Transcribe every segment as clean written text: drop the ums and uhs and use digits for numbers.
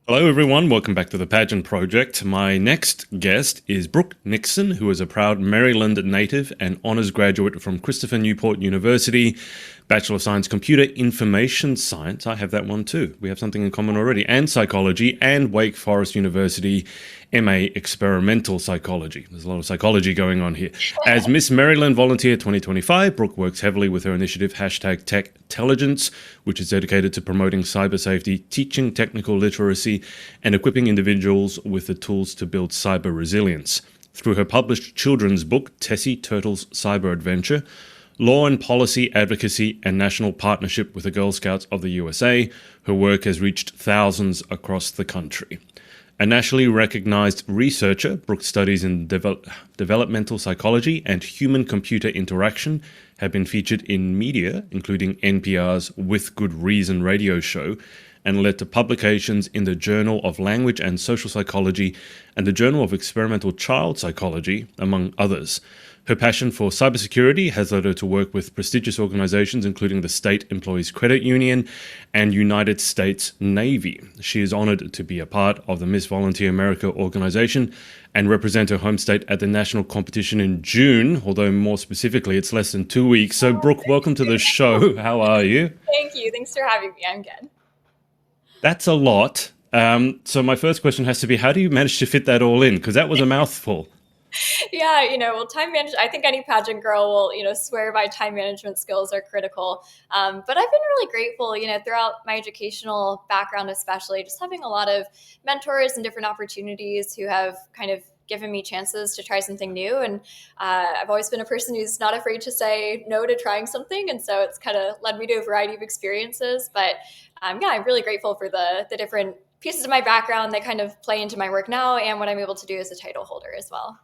Hello, everyone. Welcome back to the Pageant Project. My next guest is Brooke Nixon, who is a proud Maryland native and honors graduate from Christopher Newport University, Bachelor of Science, Computer Information Science. I have that one too. We have something in common already. And Psychology, and Wake Forest University, MA Experimental Psychology. There's a lot of psychology going on here. As Miss Maryland Volunteer 2025, Brooke works heavily with her initiative #TechIntelligence, which is dedicated to promoting cyber safety, teaching technical literacy, and equipping individuals with the tools to build cyber resilience. Through her published children's book, Tessie, Turtle's Cyber Adventure, law and policy advocacy, and national partnership with the Girl Scouts of the USA, her work has reached thousands across the country. A nationally recognized researcher, Brooke's studies in developmental psychology and human-computer interaction have been featured in media, including NPR's With Good Reason radio show, and led to publications in the Journal of Language and Social Psychology and the Journal of Experimental Child Psychology, among others. Her passion for cybersecurity has led her to work with prestigious organizations including the State Employees Credit Union and United States Navy. She is honored to be a part of the Miss Volunteer America organization and represent her home state at the national competition in June, although more specifically, it's less than 2 weeks. So, Brooke, welcome to the show. How are you? Thank you. Thanks for having me. I'm good. That's a lot. So my first question has to be, how do you manage to fit that all in? Because that was a mouthful. Yeah, well, time management, I think any pageant girl will, swear by time management skills are critical. But I've been really grateful, throughout my educational background, especially just having a lot of mentors and different opportunities who have kind of given me chances to try something new. And I've always been a person who's not afraid to say no to trying something. And so it's kind of led me to a variety of experiences. But yeah, I'm really grateful for the different pieces of my background that kind of play into my work now and what I'm able to do as a title holder as well.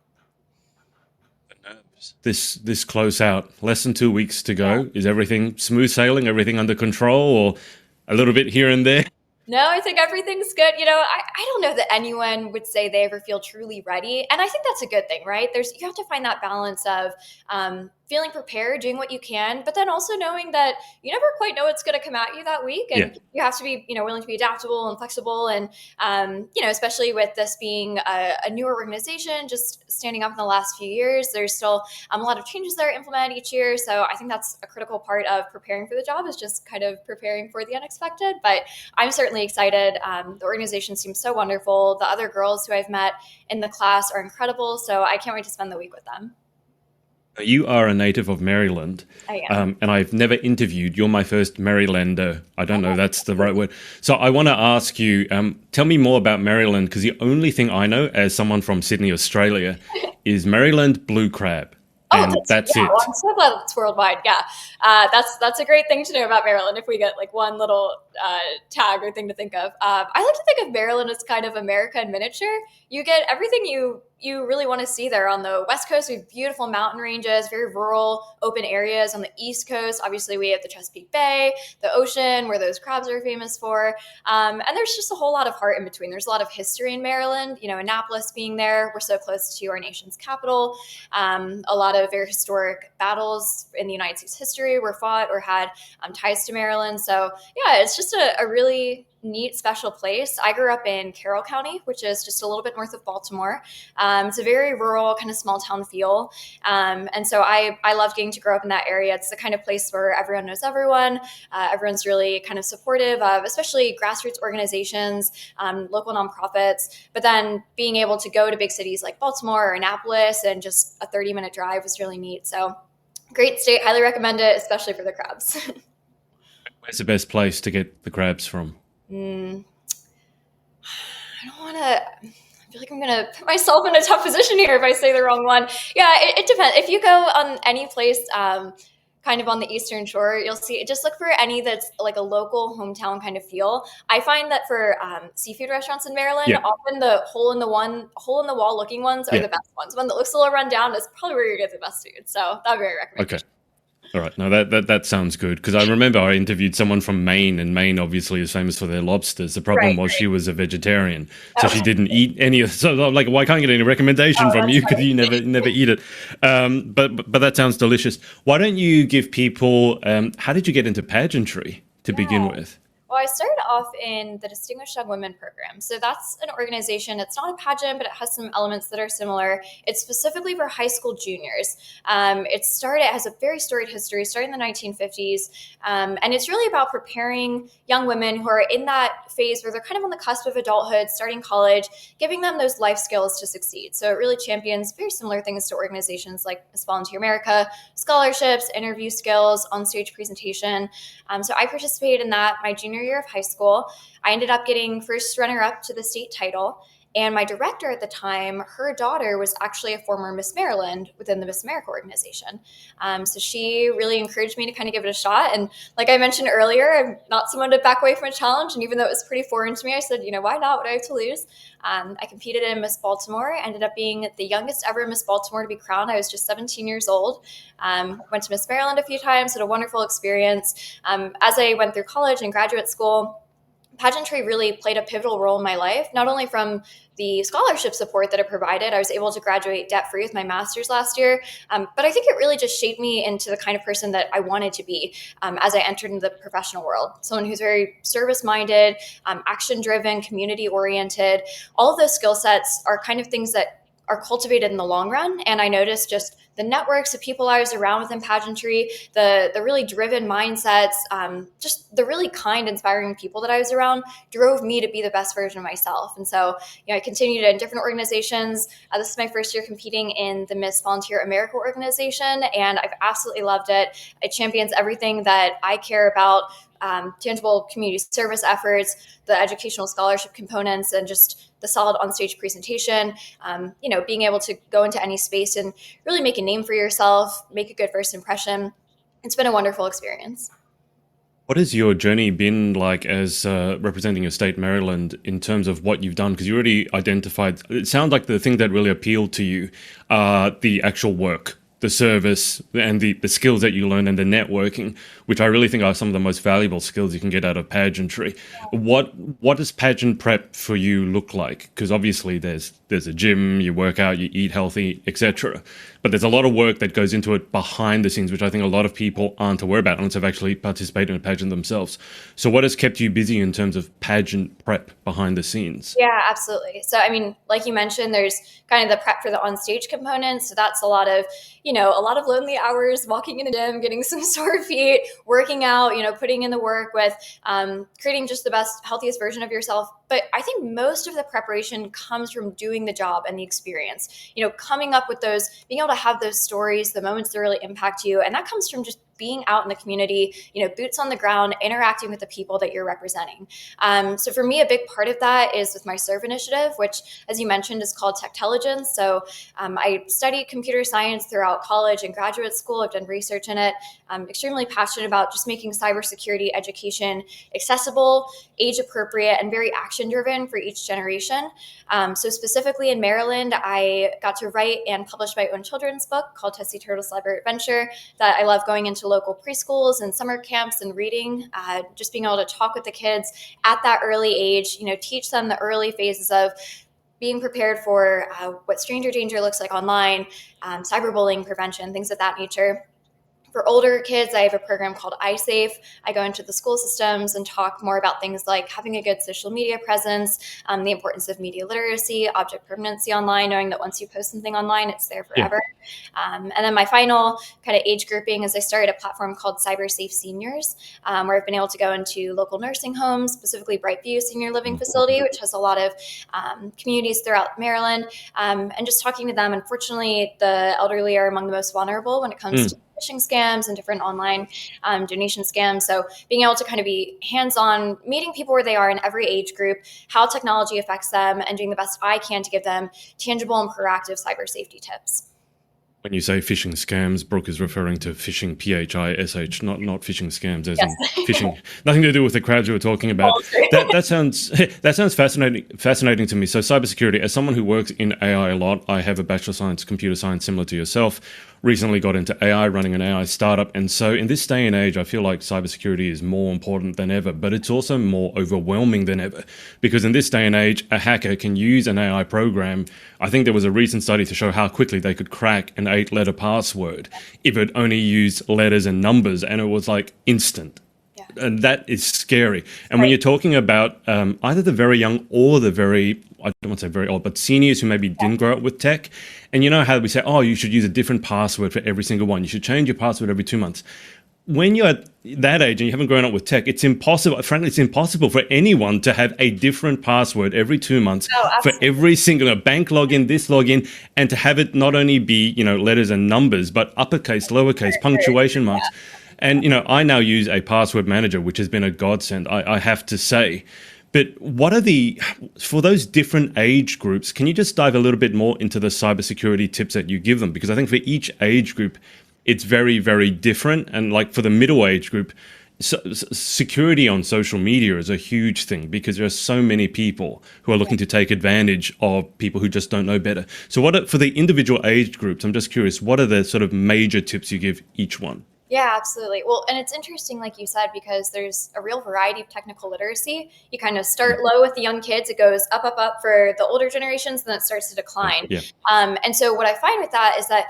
This close out, less than 2 weeks to go. Is everything smooth sailing, everything under control, or a little bit here and there? No, I think everything's good. I don't know that anyone would say they ever feel truly ready. And I think that's a good thing, right? You have to find that balance of feeling prepared, doing what you can, but then also knowing that you never quite know what's going to come at you that week. And you have to be, willing to be adaptable and flexible. And, especially with this being a newer organization, just standing up in the last few years, there's still a lot of changes that are implemented each year. So I think that's a critical part of preparing for the job, is just kind of preparing for the unexpected. But I'm certainly excited. The organization seems so wonderful. The other girls who I've met in the class are incredible. So I can't wait to spend the week with them. You are a native of Maryland. I am. And I've never interviewed. You're my first Marylander. I don't know if that's the right word. So I want to ask you, tell me more about Maryland, because the only thing I know as someone from Sydney, Australia, is Maryland blue crab. And that's it. Well, I'm so glad it's worldwide. Yeah, that's a great thing to know about Maryland. If we get like one little tag or thing to think of, I like to think of Maryland as kind of America in miniature. You get everything you really want to see there. On the West Coast, we have beautiful mountain ranges, very rural, open areas. On the East Coast, obviously, we have the Chesapeake Bay, the ocean, where those crabs are famous for. And there's just a whole lot of heart in between. There's a lot of history in Maryland. Annapolis being there, we're so close to our nation's capital. A lot of very historic battles in the United States history were fought or had ties to Maryland. So yeah, it's just a really neat, special place. I grew up in Carroll County, which is just a little bit north of Baltimore. It's a very rural, kind of small town feel. And so I love getting to grow up in that area. It's the kind of place where everyone knows everyone. Everyone's really kind of supportive of, especially grassroots organizations, local nonprofits. But then being able to go to big cities like Baltimore or Annapolis and just a 30-minute drive was really neat. So great state, highly recommend it, especially for the crabs. Where's the best place to get the crabs from? I don't want to, I feel like I'm going to put myself in a tough position here if I say the wrong one. Yeah, it depends. If you go on any place kind of on the Eastern Shore, you'll see, just look for any that's like a local hometown kind of feel. I find that for seafood restaurants in Maryland, often the hole in the wall looking ones are the best ones. One that looks a little run down is probably where you get the best food. So that would be my recommendation. Okay. All right. No, that sounds good, because I remember I interviewed someone from Maine, and Maine obviously is famous for their lobsters. The problem was she was a vegetarian, so she didn't eat any. So I'm like, well, I can't get any recommendation from you because you never eat it. But that sounds delicious. Why don't you give people? How did you get into pageantry to begin with? Well, I started off in the Distinguished Young Women program. So that's an organization. It's not a pageant, but it has some elements that are similar. It's specifically for high school juniors. It has a very storied history, starting in the 1950s. And it's really about preparing young women who are in that phase where they're kind of on the cusp of adulthood, starting college, giving them those life skills to succeed. So it really champions very similar things to organizations like Miss Volunteer America, scholarships, interview skills, on-stage presentation. So I participated in that my junior year of high school. I ended up getting first runner-up to the state title. And my director at the time, her daughter was actually a former Miss Maryland within the Miss America organization. So she really encouraged me to kind of give it a shot. And like I mentioned earlier, I'm not someone to back away from a challenge. And even though it was pretty foreign to me, I said, why not? What do I have to lose? I competed in Miss Baltimore, ended up being the youngest ever Miss Baltimore to be crowned. I was just 17 years old. Went to Miss Maryland a few times, had a wonderful experience. As I went through college and graduate school, pageantry really played a pivotal role in my life, not only from the scholarship support that it provided. I was able to graduate debt-free with my master's last year, but I think it really just shaped me into the kind of person that I wanted to be as I entered into the professional world. Someone who's very service-minded, action-driven, community-oriented. All of those skill sets are kind of things that are cultivated in the long run, and I noticed just the networks of people I was around within pageantry, the really driven mindsets, just the really kind, inspiring people that I was around drove me to be the best version of myself. And so, I continued in different organizations. This is my first year competing in the Miss Volunteer America organization, and I've absolutely loved it. It champions everything that I care about. Tangible community service efforts, the educational scholarship components, and just the solid onstage presentation, being able to go into any space and really make a name for yourself, make a good first impression. It's been a wonderful experience. What has your journey been like as representing your state, Maryland, in terms of what you've done? Because you already identified, it sounds like the thing that really appealed to you are the actual work, the service, and the skills that you learn, and the networking, which I really think are some of the most valuable skills you can get out of pageantry. What does pageant prep for you look like? Because obviously there's a gym, you work out, you eat healthy, etc. But there's a lot of work that goes into it behind the scenes, which I think a lot of people aren't aware about unless they've actually participated in a pageant themselves. So what has kept you busy in terms of pageant prep behind the scenes? Yeah, absolutely. So, like you mentioned, there's kind of the prep for the on-stage component. So that's a lot of lonely hours, walking in the gym, getting some sore feet, working out, putting in the work with creating just the best, healthiest version of yourself. But I think most of the preparation comes from doing the job and the experience, coming up with those, being able to have those stories, the moments that really impact you. And that comes from just being out in the community, boots on the ground, interacting with the people that you're representing. So for me, a big part of that is with my SERVE initiative, which, as you mentioned, is called Techtelligence. So I studied computer science throughout college and graduate school. I've done research in it. I'm extremely passionate about just making cybersecurity education accessible, age appropriate, and very action driven for each generation. So specifically in Maryland, I got to write and publish my own children's book called Tessie Turtle's Library Adventure that I love going into local preschools and summer camps and reading, just being able to talk with the kids at that early age, teach them the early phases of being prepared for what stranger danger looks like online, cyberbullying prevention, things of that nature. For older kids, I have a program called iSafe. I go into the school systems and talk more about things like having a good social media presence, the importance of media literacy, object permanency online, knowing that once you post something online, it's there forever. Yeah. And then my final kind of age grouping is I started a platform called CyberSafe Seniors, where I've been able to go into local nursing homes, specifically Brightview Senior Living Facility, which has a lot of communities throughout Maryland, and just talking to them. Unfortunately, the elderly are among the most vulnerable when it comes to phishing scams and different online donation scams. So being able to kind of be hands-on, meeting people where they are in every age group, how technology affects them, and doing the best I can to give them tangible and proactive cyber safety tips. When you say phishing scams, Brooke is referring to phishing, PHISH, not phishing scams, as in phishing. Nothing to do with the crowds you were talking about. That sounds fascinating to me. So cybersecurity, as someone who works in AI a lot, I have a Bachelor of Science, Computer Science, similar to yourself. Recently got into AI, running an AI startup. And so in this day and age, I feel like cybersecurity is more important than ever, but it's also more overwhelming than ever. Because in this day and age, a hacker can use an AI program. I think there was a recent study to show how quickly they could crack an 8-letter password if it only used letters and numbers, and it was like instant. And that is scary. And when Right. you're talking about either the very young or the very, I don't want to say very old, but seniors who maybe didn't grow up with tech, and you know how we say, oh, you should use a different password for every single one. You should change your password every 2 months. When you're at that age and you haven't grown up with tech, it's impossible. Frankly, it's impossible for anyone to have a different password every 2 months Oh, for absolutely. every single bank login, this login, and to have it not only be, letters and numbers, but uppercase, lowercase, punctuation marks. And, I now use a password manager, which has been a godsend, I have to say. But what are for those different age groups, can you just dive a little bit more into the cybersecurity tips that you give them? Because I think for each age group, it's very, very different. And like for the middle age group, security on social media is a huge thing because there are so many people who are looking to take advantage of people who just don't know better. So for the individual age groups, I'm just curious, what are the sort of major tips you give each one? Yeah, absolutely. Well, and it's interesting, like you said, because there's a real variety of technical literacy. You kind of start low with the young kids, it goes up, up, up for the older generations, then it starts to decline. Yeah. And so what I find with that is that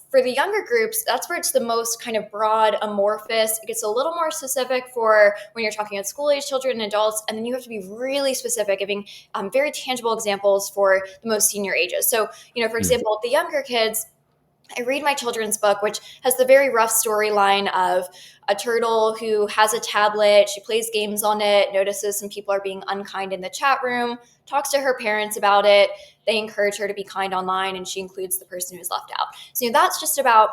for the younger groups, that's where it's the most kind of broad, amorphous. It gets a little more specific for when you're talking about school age children and adults, and then you have to be really specific, giving very tangible examples for the most senior ages. So, for example, the younger kids, I read my children's book, which has the very rough storyline of a turtle who has a tablet. She plays games on it, notices some people are being unkind in the chat room, talks to her parents about it. They encourage her to be kind online, and she includes the person who's left out. So that's just about,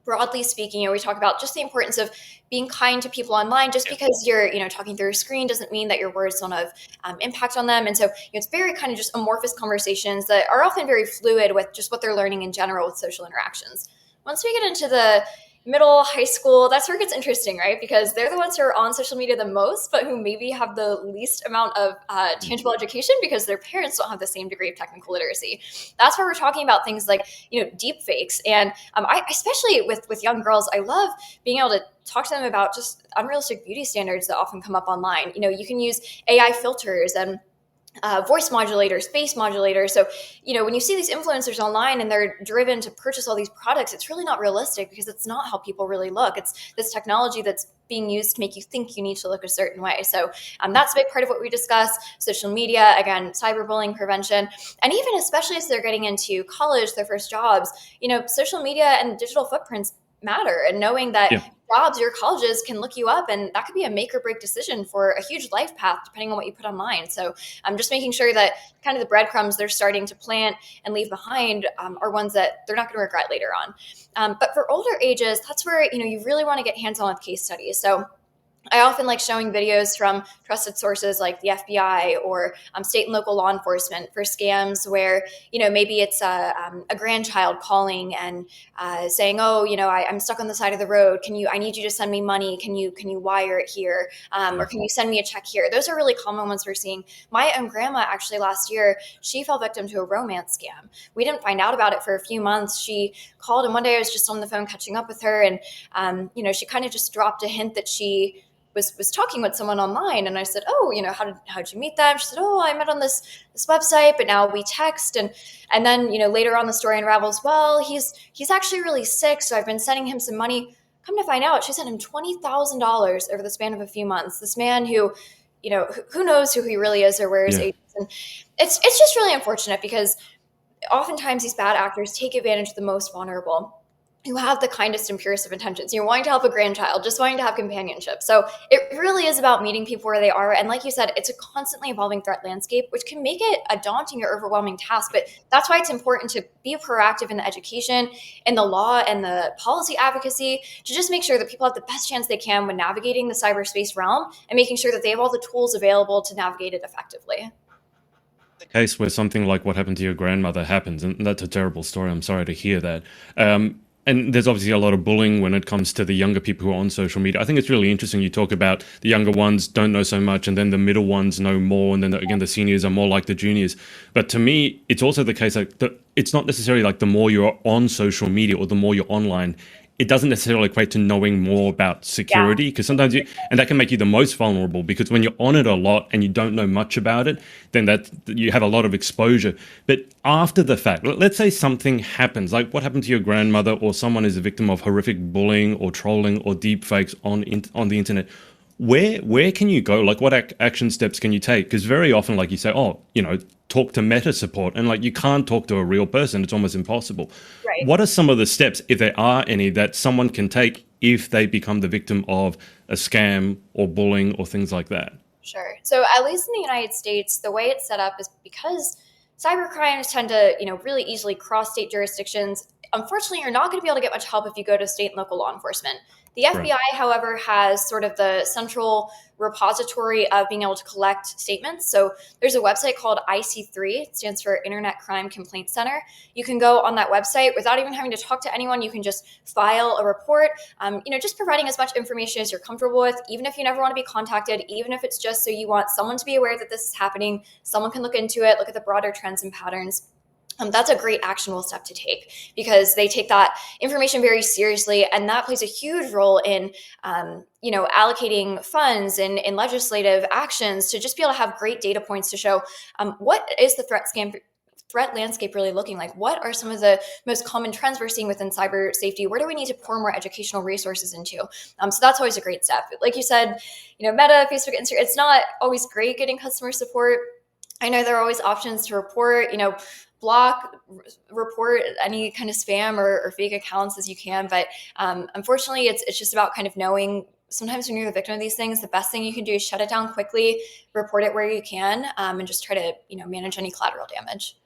broadly speaking, we talk about just the importance of being kind to people online. Just because you're, talking through a screen doesn't mean that your words don't have impact on them. And so it's very kind of just amorphous conversations that are often very fluid with just what they're learning in general with social interactions. Once we get into the middle, high school, that's where it gets interesting, right? Because they're the ones who are on social media the most, but who maybe have the least amount of tangible education because their parents don't have the same degree of technical literacy. That's where we're talking about things like, deep fakes. And I, especially with young girls, I love being able to talk to them about just unrealistic beauty standards that often come up online. You can use AI filters and voice modulators, face modulators. So, when you see these influencers online and they're driven to purchase all these products, it's really not realistic because it's not how people really look. It's this technology that's being used to make you think you need to look a certain way. So that's a big part of what we discuss. Social media, again, cyberbullying prevention, and even especially as they're getting into college, their first jobs, social media and digital footprints matter, and knowing that jobs, your colleges can look you up, and that could be a make or break decision for a huge life path depending on what you put online. So I'm just making sure that kind of the breadcrumbs they're starting to plant and leave behind are ones that they're not going to regret later on. But for older ages, that's where you really want to get hands-on with case studies. So I often like showing videos from trusted sources like the FBI or state and local law enforcement for scams where, maybe it's a grandchild calling and saying, oh, I'm stuck on the side of the road. I need you to send me money. Can you wire it here? Or can you send me a check here? Those are really common ones we're seeing. My own grandma, actually last year, she fell victim to a romance scam. We didn't find out about it for a few months. She called, and one day I was just on the phone catching up with her, and, she kind of just dropped a hint that she was talking with someone online. And I said, oh, how'd you meet them? She said, oh, I met on this website, but now we text. And then, later on the story unravels, well, he's actually really sick. So I've been sending him some money. Come to find out, she sent him $20,000 over the span of a few months. This man who, who knows who he really is or where his agent is. And it's just really unfortunate because oftentimes these bad actors take advantage of the most vulnerable, who have the kindest and purest of intentions. You're wanting to help a grandchild, just wanting to have companionship. So it really is about meeting people where they are. And like you said, it's a constantly evolving threat landscape, which can make it a daunting or overwhelming task. But that's why it's important to be proactive in the education, in the law, and the policy advocacy to just make sure that people have the best chance they can when navigating the cyberspace realm and making sure that they have all the tools available to navigate it effectively. The case where something like what happened to your grandmother happens, and that's a terrible story. I'm sorry to hear that. And there's obviously a lot of bullying when it comes to the younger people who are on social media. I think it's really interesting. You talk about the younger ones don't know so much, and then the middle ones know more, and then again the seniors are more like the juniors. But to me, it's also the case like it's not necessarily like the more you're on social media or the more you're online, it doesn't necessarily equate to knowing more about security, because sometimes and that can make you the most vulnerable, because when you're on it a lot and you don't know much about it, then that you have a lot of exposure. But after the fact, let's say something happens, like what happened to your grandmother, or someone is a victim of horrific bullying or trolling or deep fakes on the internet. Where can you go? Like, what action steps can you take? Because very often, like you say, oh, talk to meta support, and like you can't talk to a real person. It's almost impossible. Right. What are some of the steps, if there are any, that someone can take if they become the victim of a scam or bullying or things like that? Sure. So at least in the United States, the way it's set up is because cyber crimes tend to, really easily cross state jurisdictions. Unfortunately, you're not going to be able to get much help if you go to state and local law enforcement. The Right. FBI, however, has sort of the central repository of being able to collect statements. So there's a website called IC3, it stands for Internet Crime Complaint Center. You can go on that website without even having to talk to anyone. You can just file a report, just providing as much information as you're comfortable with, even if you never want to be contacted, even if it's just so you want someone to be aware that this is happening, someone can look into it, look at the broader trends and patterns. That's a great actionable step to take because they take that information very seriously, and that plays a huge role in, allocating funds and in legislative actions to just be able to have great data points to show what is the threat landscape really looking like? What are some of the most common trends we're seeing within cyber safety? Where do we need to pour more educational resources into? So that's always a great step. Like you said, Meta, Facebook, Instagram, it's not always great getting customer support. I know there are always options to report, block, report any kind of spam or fake accounts as you can. But unfortunately, it's just about kind of knowing sometimes when you're the victim of these things, the best thing you can do is shut it down quickly, report it where you can, and just try to, manage any collateral damage.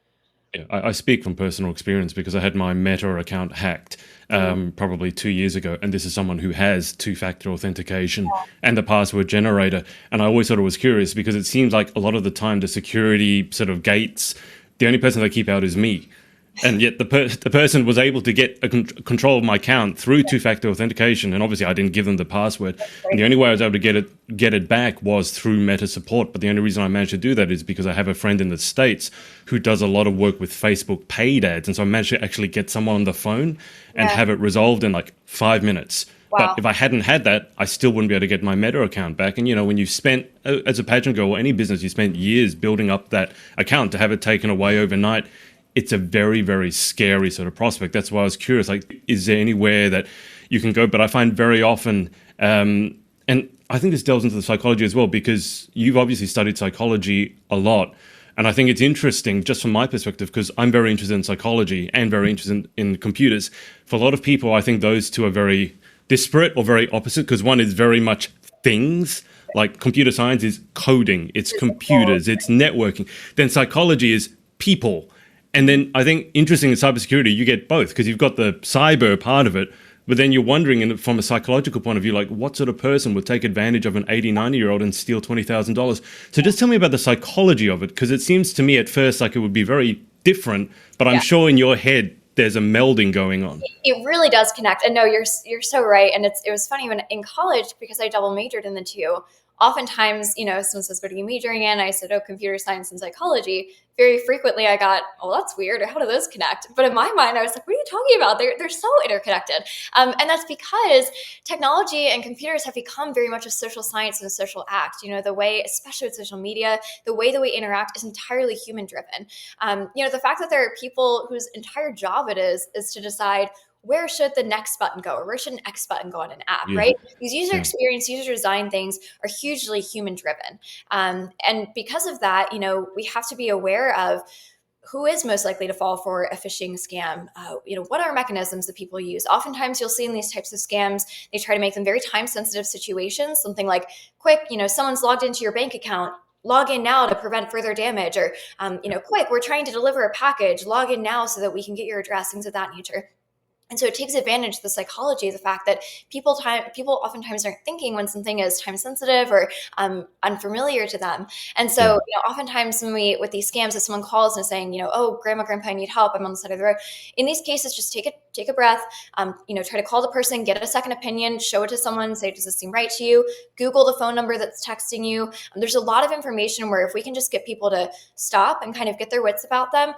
Yeah, I speak from personal experience because I had my Meta account hacked probably 2 years ago. And this is someone who has two-factor authentication and the password generator. And I always thought it was curious because it seems like a lot of the time the security sort of gates, the only person they keep out is me. And yet the person was able to get control of my account through two-factor authentication. And obviously I didn't give them the password. And the only way I was able to get it back was through Meta support. But the only reason I managed to do that is because I have a friend in the States who does a lot of work with Facebook paid ads. And so I managed to actually get someone on the phone and have it resolved in like 5 minutes. Wow. But if I hadn't had that, I still wouldn't be able to get my Meta account back. And, when you spent, as a pageant girl or any business, you spent years building up that account to have it taken away overnight. It's a very, very scary sort of prospect. That's why I was curious, like, is there anywhere that you can go? But I find very often, and I think this delves into the psychology as well, because you've obviously studied psychology a lot. And I think it's interesting, just from my perspective, because I'm very interested in psychology and very interested in computers. For a lot of people, I think those two are very disparate or very opposite, because one is very much things, like computer science is coding, it's computers, it's networking. Then psychology is people. And then I think interesting in cybersecurity, you get both because you've got the cyber part of it, but then you're wondering from a psychological point of view, like what sort of person would take advantage of an 80, 90-year-old and steal $20,000? So just tell me about the psychology of it, because it seems to me at first like it would be very different, but I'm sure in your head there's a melding going on. It really does connect. And no, you're so right. And it was funny when in college, because I double majored in the two, oftentimes, someone says, what are you majoring in? I said, oh, computer science and psychology. Very frequently I got, oh, that's weird. Or how do those connect? But in my mind, I was like, what are you talking about? They're so interconnected. And that's because technology and computers have become very much a social science and a social act. The way, especially with social media, the way that we interact is entirely human driven. The fact that there are people whose entire job it is to decide where should the next button go or where should an X button go on an app, right? These user experience, user design things are hugely human driven. And because of that, we have to be aware of who is most likely to fall for a phishing scam. What are mechanisms that people use? Oftentimes you'll see in these types of scams, they try to make them very time sensitive situations, something like quick, someone's logged into your bank account, log in now to prevent further damage, or, quick, we're trying to deliver a package, log in now so that we can get your address, things of that nature. And so it takes advantage of the psychology of the fact that people oftentimes aren't thinking when something is time sensitive or unfamiliar to them. And so, oftentimes with these scams, if someone calls and is saying, oh, grandma, grandpa, I need help, I'm on the side of the road. In these cases, just take a breath, try to call the person, get a second opinion, show it to someone, say, does this seem right to you? Google the phone number that's texting you. There's a lot of information where if we can just get people to stop and kind of get their wits about them,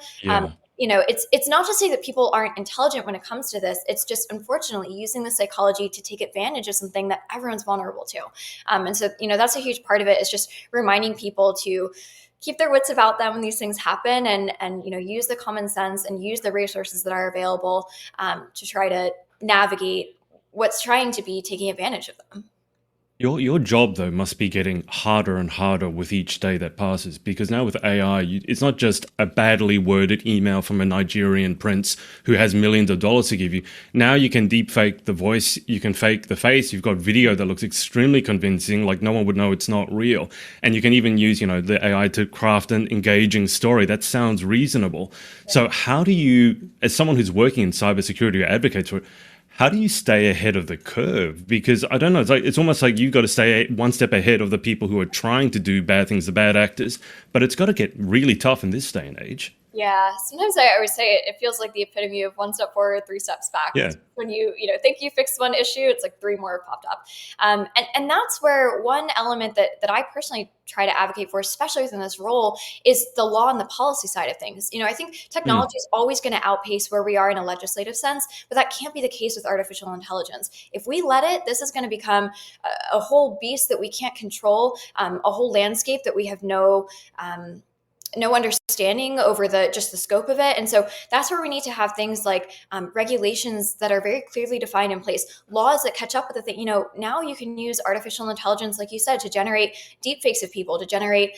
it's not to say that people aren't intelligent when it comes to this. It's just, unfortunately, using the psychology to take advantage of something that everyone's vulnerable to. And so, that's a huge part of it, is just reminding people to keep their wits about them when these things happen, and use the common sense and use the resources that are available to try to navigate what's trying to be taking advantage of them. Your job though must be getting harder and harder with each day that passes because now with AI, it's not just a badly worded email from a Nigerian prince who has millions of dollars to give you. Now you can deep fake the voice, you can fake the face. You've got video that looks extremely convincing, like no one would know it's not real. And you can even use, the AI to craft an engaging story that sounds reasonable. So how do you, as someone who's working in cybersecurity or advocates for it, how do you stay ahead of the curve? Because I don't know, it's almost like you've got to stay one step ahead of the people who are trying to do bad things, the bad actors. But it's got to get really tough in this day and age. Yeah, sometimes I always say it feels like the epitome of one step forward, three steps back. Yeah. When you think you fixed one issue, it's like three more have popped up. And that's where one element that I personally try to advocate for, especially within this role, is the law and the policy side of things. I think Mm. technology is always going to outpace where we are in a legislative sense, but that can't be the case with artificial intelligence. If we let it, this is going to become a whole beast that we can't control, a whole landscape that we have no understanding over just the scope of it. And so that's where we need to have things like regulations that are very clearly defined in place, laws that catch up with the thing. Now you can use artificial intelligence, like you said, to generate deep fakes of people, to generate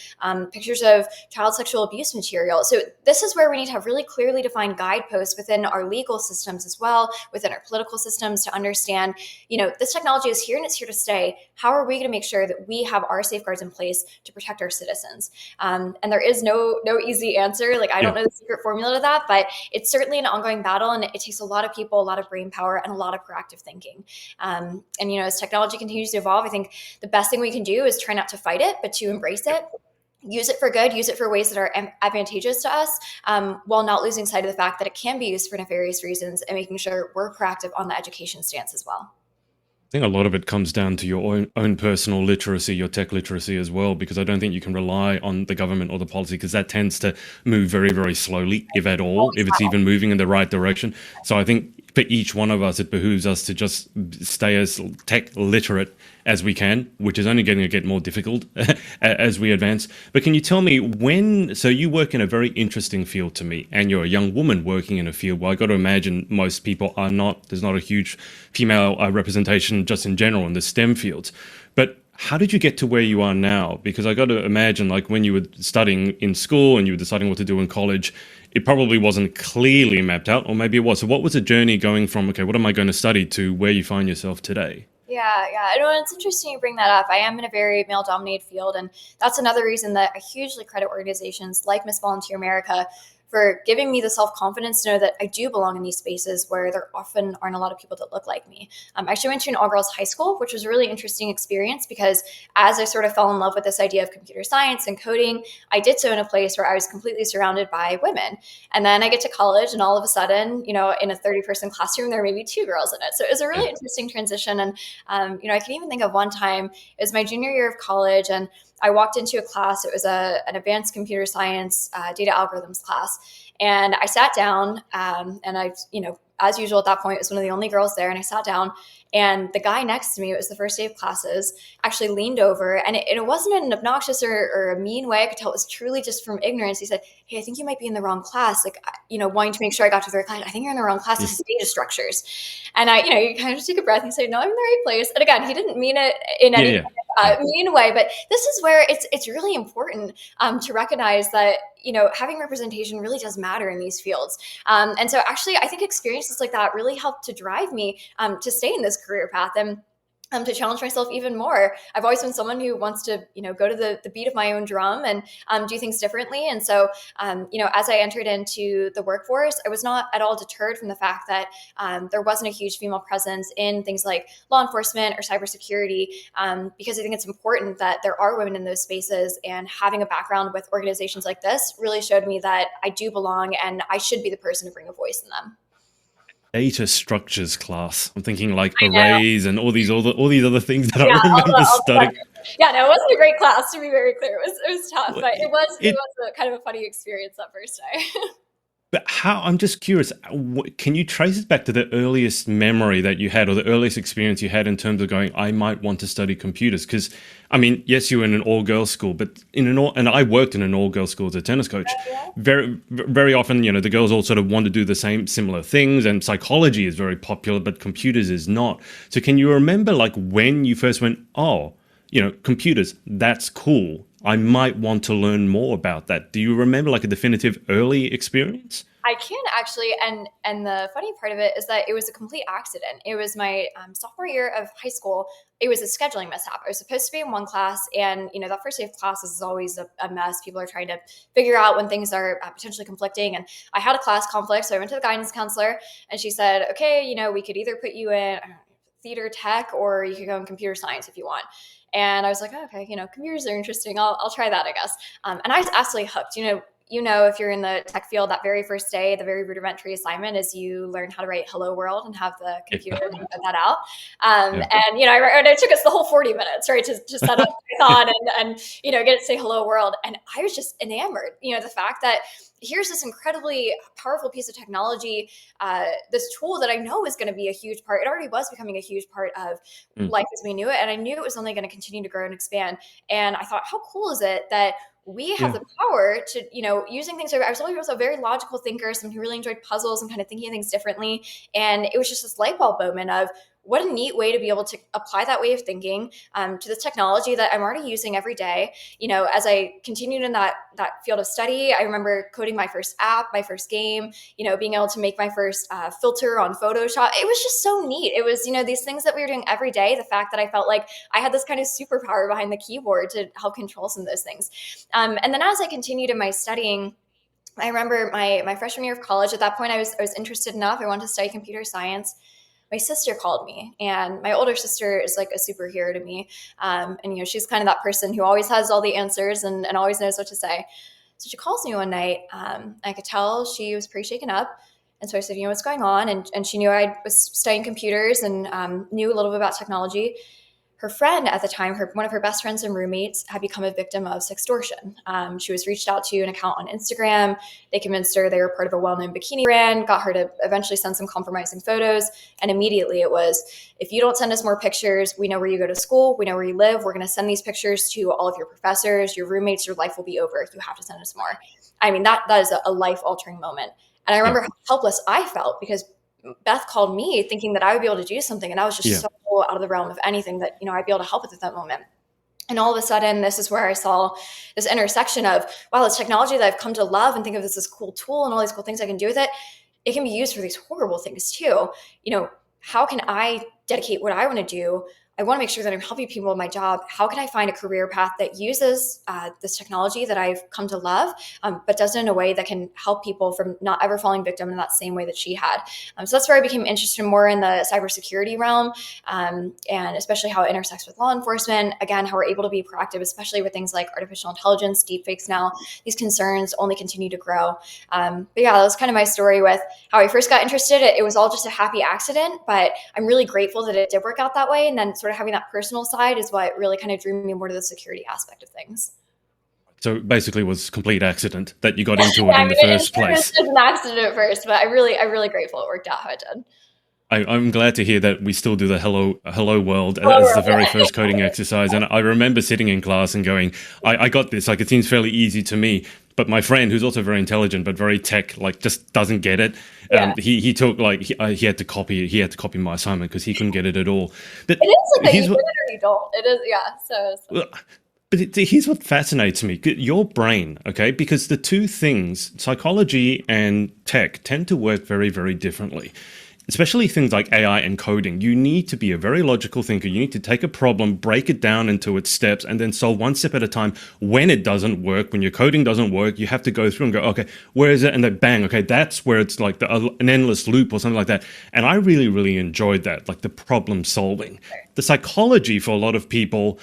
pictures of child sexual abuse material. So this is where we need to have really clearly defined guideposts within our legal systems as well, within our political systems, to understand, this technology is here and it's here to stay. How are we going to make sure that we have our safeguards in place to protect our citizens? And there is no easy answer. Like, I Yeah. don't know the secret formula to that, but it's certainly an ongoing battle, and it takes a lot of people, a lot of brain power, and a lot of proactive thinking. And as technology continues to evolve, I think the best thing we can do is try not to fight it, but to embrace it. Use it for good, use it for ways that are advantageous to us, while not losing sight of the fact that it can be used for nefarious reasons, and making sure we're proactive on the education stance as well. I think a lot of it comes down to your own personal literacy, your tech literacy as well, because I don't think you can rely on the government or the policy because that tends to move very, very slowly, if at all, if it's even moving in the right direction. So I think for each one of us, it behooves us to just stay as tech literate as we can, which is only going to get more difficult as we advance. But can you tell me so you work in a very interesting field to me, and you're a young woman working in a field where I got to imagine most people are not, there's not a huge female representation just in general in the STEM fields. But how did you get to where you are now? Because I got to imagine, like when you were studying in school and you were deciding what to do in college, it probably wasn't clearly mapped out, or maybe it was. So what was the journey going from, okay, what am I going to study, to where you find yourself today? Yeah. I know it's interesting you bring that up. I am in a very male dominated field, and that's another reason that I hugely credit organizations like Miss Volunteer America for giving me the self-confidence to know that I do belong in these spaces where there often aren't a lot of people that look like me. I actually went to an all-girls high school, which was a really interesting experience because as I sort of fell in love with this idea of computer science and coding, I did so in a place where I was completely surrounded by women. And then I get to college, and all of a sudden, in a 30-person classroom, there may be two girls in it. So it was a Yeah. really interesting transition. And, I can even think of one time, it was my junior year of college, and I walked into a class. It was an advanced computer science data algorithms class. And I sat down, and as usual at that point, it was one of the only girls there. And I sat down, and the guy next to me, it was the first day of classes, actually leaned over, and it wasn't in an obnoxious or a mean way. I could tell it was truly just from ignorance. He said, "Hey, I think you might be in the wrong class." Like, wanting to make sure I got to the right class. "I think you're in the wrong class. Yeah. This is data structures." And you kind of just take a breath and say, "No, I'm in the right place." And again, he didn't mean it in Yeah. any Yeah. Yeah. mean way, but this is where it's really important to recognize that having representation really does matter in these fields. And so actually, I think experiences like that really helped to drive me to stay in this career path, and to challenge myself even more. I've always been someone who wants to, go to the beat of my own drum and do things differently. And so, as I entered into the workforce, I was not at all deterred from the fact that there wasn't a huge female presence in things like law enforcement or cybersecurity, because I think it's important that there are women in those spaces. And having a background with organizations like this really showed me that I do belong, and I should be the person to bring a voice in them. Data structures class. I'm thinking like I know. arrays and all these other things that I Yeah, remember studying. yeah, no, it wasn't a great class, to be very clear. It was tough, Well, but it was It a kind of a funny experience that first day. But how, I'm just curious, can you trace it back to the earliest memory that you had or the earliest experience you had in terms of going, I might want to study computers? Because, I mean, yes, you were in an all girls school, but and I worked in an all girls school as a tennis coach. Yeah. Very often, the girls all sort of want to do the similar things, and psychology is very popular, but computers is not. So can you remember like when you first went, oh, computers, that's cool. I might want to learn more about that. Do you remember like a definitive early experience? I can actually, and the funny part of it is that it was a complete accident. It was my sophomore year of high school. It was a scheduling mishap. I was supposed to be in one class, and that first day of classes is always a mess. People are trying to figure out when things are potentially conflicting, and I had a class conflict, so I went to the guidance counselor, and she said, "Okay, we could either put you in theater tech, or you could go in computer science if you want." And I was like, oh, okay, computers are interesting. I'll try that, I guess. And I was absolutely hooked. If you're in the tech field, that very first day, the very rudimentary assignment is you learn how to write "Hello World" and have the computer put that out. Yeah. And it took us the whole 40 minutes, right, to set up Python and get it to say "Hello World." And I was just enamored. The fact that here's this incredibly powerful piece of technology, this tool that I know is going to be a huge part. It already was becoming a huge part of life as we knew it, and I knew it was only going to continue to grow and expand. And I thought, how cool is it that we have the power to, using things. I was always a very logical thinker, someone who really enjoyed puzzles and kind of thinking of things differently. And it was just this light bulb moment of what a neat way to be able to apply that way of thinking to this technology that I'm already using every day. As I continued in that field of study, I remember coding my first app, my first game, being able to make my first filter on Photoshop. It was just so neat. It was, these things that we were doing every day. The fact that I felt like I had this kind of superpower behind the keyboard to help control some of those things. And then as I continued in my studying, I remember my freshman year of college. At that point, I was interested enough. I wanted to study computer science. My sister called me, and my older sister is like a superhero to me. And she's kind of that person who always has all the answers and always knows what to say. So she calls me one night. I could tell she was pretty shaken up. And so I said, what's going on? And she knew I was studying computers and knew a little bit about technology. Her friend at the time, one of her best friends and roommates, had become a victim of sextortion. She was reached out to an account on Instagram. They convinced her they were part of a well-known bikini brand, got her to eventually send some compromising photos. And immediately it was, if you don't send us more pictures, we know where you go to school, we know where you live, we're going to send these pictures to all of your professors, your roommates, your life will be over. You have to send us more. I mean, that is a life-altering moment. And I remember how helpless I felt because Beth called me thinking that I would be able to do something. And I was just so out of the realm of anything that, I'd be able to help with at that moment. And all of a sudden, this is where I saw this intersection of, wow, this technology that I've come to love and think of as this cool tool and all these cool things I can do with it, it can be used for these horrible things too. How can I dedicate what I want to do? I want to make sure that I'm helping people in my job. How can I find a career path that uses this technology that I've come to love, but does it in a way that can help people from not ever falling victim in that same way that she had? So that's where I became interested more in the cybersecurity realm, and especially how it intersects with law enforcement. Again, how we're able to be proactive, especially with things like artificial intelligence, deepfakes now. These concerns only continue to grow. But yeah, that was kind of my story with how I first got interested. It was all just a happy accident, but I'm really grateful that it did work out that way. And then sort of having that personal side is what really kind of drew me more to the security aspect of things. So basically, it was complete accident that you got into it in the first place. It was an accident at first, but I'm really grateful it worked out how it did. I'm glad to hear that we still do the hello world as the very first coding exercise. And I remember sitting in class and going, I got this. Like, it seems fairly easy to me. But my friend, who's also very intelligent but very tech, like, just doesn't get it. He took he had to copy my assignment because he couldn't get it at all. But it is like that. You get it or you don't. It is, yeah. So. But here's what fascinates me: your brain, okay? Because the two things, psychology and tech, tend to work very, very differently. Especially things like AI and coding. You need to be a very logical thinker. You need to take a problem, break it down into its steps, and then solve one step at a time. When it doesn't work, when your coding doesn't work, you have to go through and go, okay, where is it? And then bang, okay, that's where it's like an endless loop or something like that. And I really, really enjoyed that, like the problem solving. The psychology for a lot of people,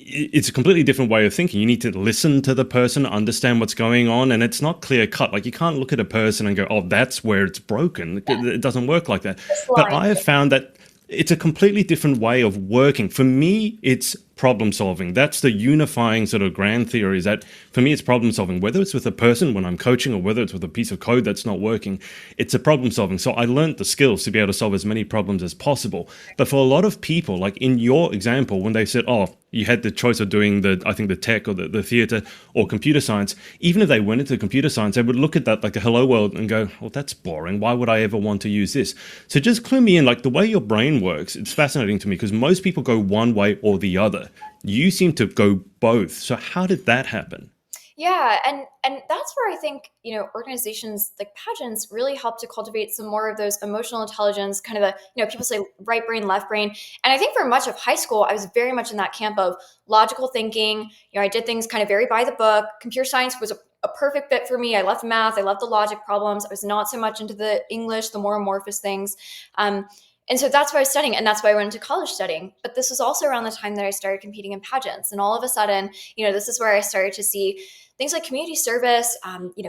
it's a completely different way of thinking. You need to listen to the person, understand what's going on, and it's not clear cut. Like, you can't look at a person and go, oh, that's where it's broken. It doesn't work like that. But I have found that it's a completely different way of working. For me, it's problem solving. That's the unifying sort of grand theory, is that for me, it's problem solving, whether it's with a person when I'm coaching or whether it's with a piece of code that's not working, it's a problem solving. So I learned the skills to be able to solve as many problems as possible. But for a lot of people, like in your example, when they said, oh, you had the choice of doing the tech or the theater or computer science, even if they went into computer science, they would look at that like a hello world and go, well, that's boring. Why would I ever want to use this? So just clue me in, like the way your brain works, it's fascinating to me because most people go one way or the other. You seem to go both. So how did that happen? Yeah, and that's where I think, organizations like Pageants really help to cultivate some more of those emotional intelligence, kind of people say right brain, left brain. And I think for much of high school, I was very much in that camp of logical thinking. I did things kind of very by the book. Computer science was a perfect fit for me. I loved math. I loved the logic problems. I was not so much into the English, the more amorphous things. And so that's why I was studying, and that's why I went into college studying. But this was also around the time that I started competing in pageants. And all of a sudden, this is where I started to see things like community service,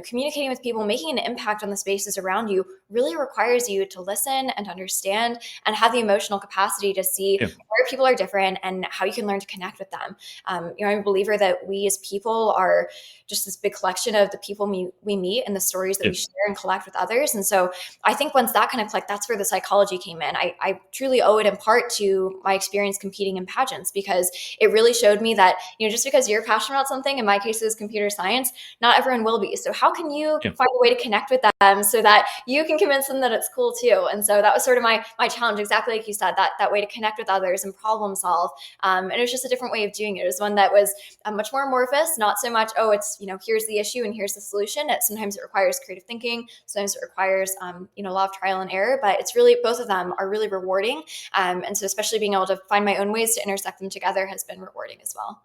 communicating with people, making an impact on the spaces around you really requires you to listen and to understand and have the emotional capacity to see where people are different and how you can learn to connect with them. I'm a believer that we as people are just this big collection of the people we meet and the stories that we share and collect with others. And so I think once that kind of clicked, that's where the psychology came in. I truly owe it in part to my experience competing in pageants, because it really showed me that, just because you're passionate about something, in my case is computer science, not everyone will be. So how can you find a way to connect with them so that you can convince them that it's cool too? And so that was sort of my challenge, exactly like you said, that way to connect with others and problem solve. And it was just a different way of doing it. It was one that was much more amorphous, not so much, it's, here's the issue and here's the solution. Sometimes it requires creative thinking. Sometimes it requires, a lot of trial and error, but it's really, both of them are really rewarding. And so especially being able to find my own ways to intersect them together has been rewarding as well.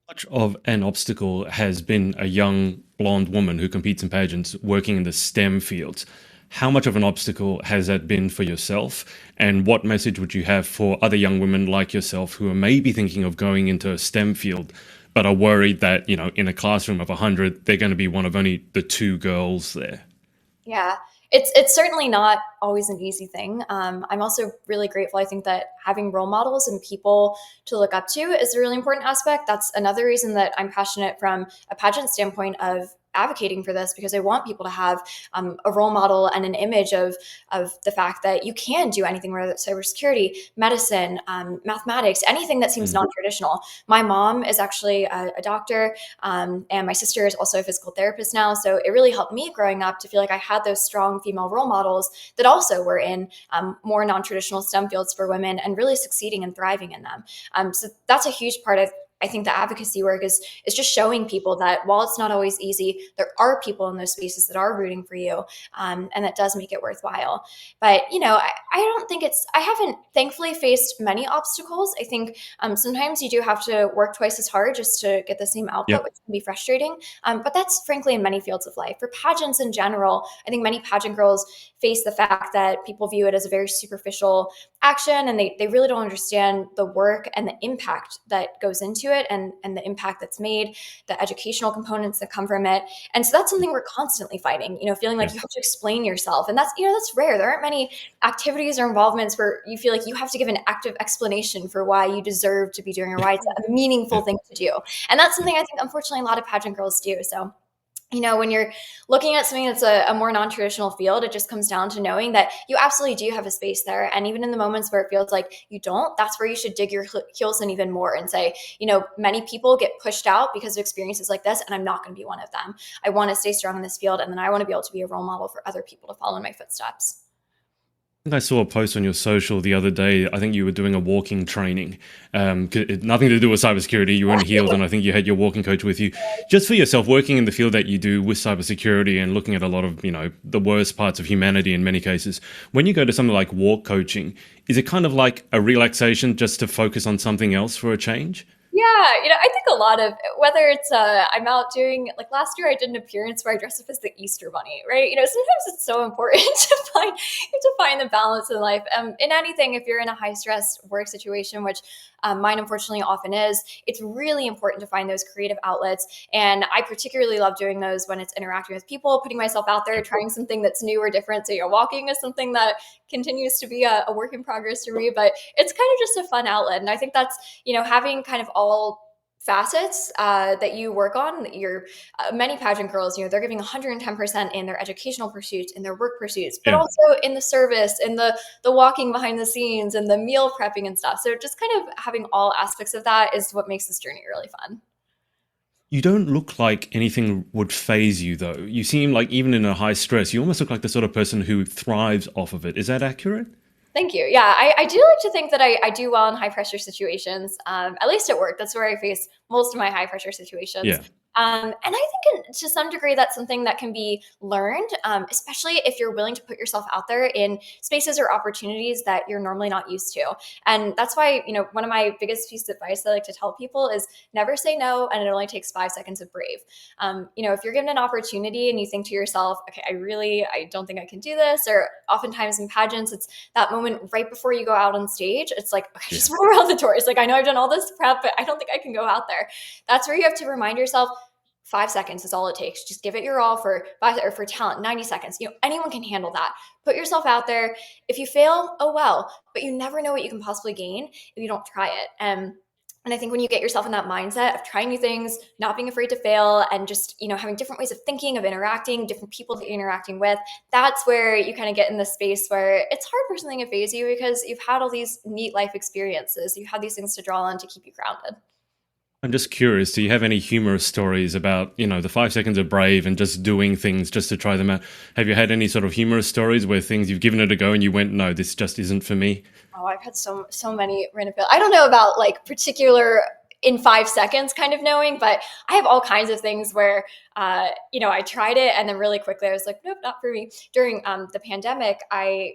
Much of an obstacle has been a young blonde woman who competes in pageants working in the STEM fields. How much of an obstacle has that been for yourself? And what message would you have for other young women like yourself who are maybe thinking of going into a STEM field, but are worried that, in a classroom of 100, they're going to be one of only the 2 girls there? Yeah. It's certainly not always an easy thing. I'm also really grateful. I think that having role models and people to look up to is a really important aspect. That's another reason that I'm passionate from a pageant standpoint of advocating for this, because I want people to have a role model and an image of the fact that you can do anything, whether it's cybersecurity, medicine, mathematics, anything that seems non-traditional. My mom is actually a doctor, and my sister is also a physical therapist now. So it really helped me growing up to feel like I had those strong female role models that also were in more non-traditional STEM fields for women and really succeeding and thriving in them. So that's a huge part of, I think, the advocacy work is just showing people that while it's not always easy, there are people in those spaces that are rooting for you, and that does make it worthwhile. But, I don't think I haven't thankfully faced many obstacles. I think sometimes you do have to work twice as hard just to get the same output, which can be frustrating. But that's frankly in many fields of life. For pageants in general, I think many pageant girls face the fact that people view it as a very superficial action, and they really don't understand the work and the impact that goes into it and the impact that's made, the educational components that come from it. And so that's something we're constantly fighting, feeling like you have to explain yourself. And that's, that's rare. There aren't many activities or involvements where you feel like you have to give an active explanation for why you deserve to be doing, or why it's a meaningful thing to do. And that's something I think, unfortunately, a lot of pageant girls do. So when you're looking at something that's a more non-traditional field, it just comes down to knowing that you absolutely do have a space there. And even in the moments where it feels like you don't, that's where you should dig your heels in even more and say, many people get pushed out because of experiences like this, and I'm not going to be one of them. I want to stay strong in this field, and then I want to be able to be a role model for other people to follow in my footsteps. I saw a post on your social the other day. I think you were doing a walking training. Nothing to do with cybersecurity. You were in heels, and I think you had your walking coach with you. Just for yourself, working in the field that you do with cybersecurity and looking at a lot of, the worst parts of humanity in many cases. When you go to something like walk coaching, is it kind of like a relaxation just to focus on something else for a change? Yeah, I think a lot of whether it's I'm out doing like last year I did an appearance where I dressed up as the Easter Bunny, right? Sometimes it's so important to find the balance in life. In anything, if you're in a high stress work situation, which mine unfortunately often is, it's really important to find those creative outlets. And I particularly love doing those when it's interacting with people, putting myself out there, trying something that's new or different. So walking is something that continues to be a work in progress for me, but it's kind of just a fun outlet. And I think that's having kind of all facets that you work on. Your many pageant girls, they're giving 110% in their educational pursuits, in their work pursuits, but Yeah. also in the service, in the walking behind the scenes, and the meal prepping and stuff. So just kind of having all aspects of that is what makes this journey really fun. You don't look like anything would phase you, though. You seem like, even in a high stress, you almost look like the sort of person who thrives off of it. Is that accurate? Thank you. Yeah, I do like to think that I do well in high pressure situations, at least at work. That's where I face most of my high pressure situations. Yeah. And I think to some degree that's something that can be learned, especially if you're willing to put yourself out there in spaces or opportunities that you're normally not used to. And that's why, one of my biggest pieces of advice I like to tell people is never say no, and it only takes 5 seconds of brave. If you're given an opportunity and you think to yourself, okay, I don't think I can do this, or oftentimes in pageants, it's that moment right before you go out on stage. It's like, okay, just run around the doors. Like, I know I've done all this prep, but I don't think I can go out there. That's where you have to remind yourself, 5 seconds is all it takes. Just give it your all for for talent, 90 seconds. Anyone can handle that. Put yourself out there. If you fail, oh well, but you never know what you can possibly gain if you don't try it. And I think when you get yourself in that mindset of trying new things, not being afraid to fail, and just, having different ways of thinking, of interacting, different people that you're interacting with, that's where you kind of get in the space where it's hard for something to phase you because you've had all these neat life experiences. You have these things to draw on to keep you grounded. I'm just curious, do you have any humorous stories about, the 5 seconds of brave and just doing things just to try them out? Have you had any sort of humorous stories where things you've given it a go and you went, no, this just isn't for me? Oh, I've had so many random fail. I don't know about like particular in 5 seconds kind of knowing, but I have all kinds of things where I tried it and then really quickly I was like, nope, not for me. During the pandemic, I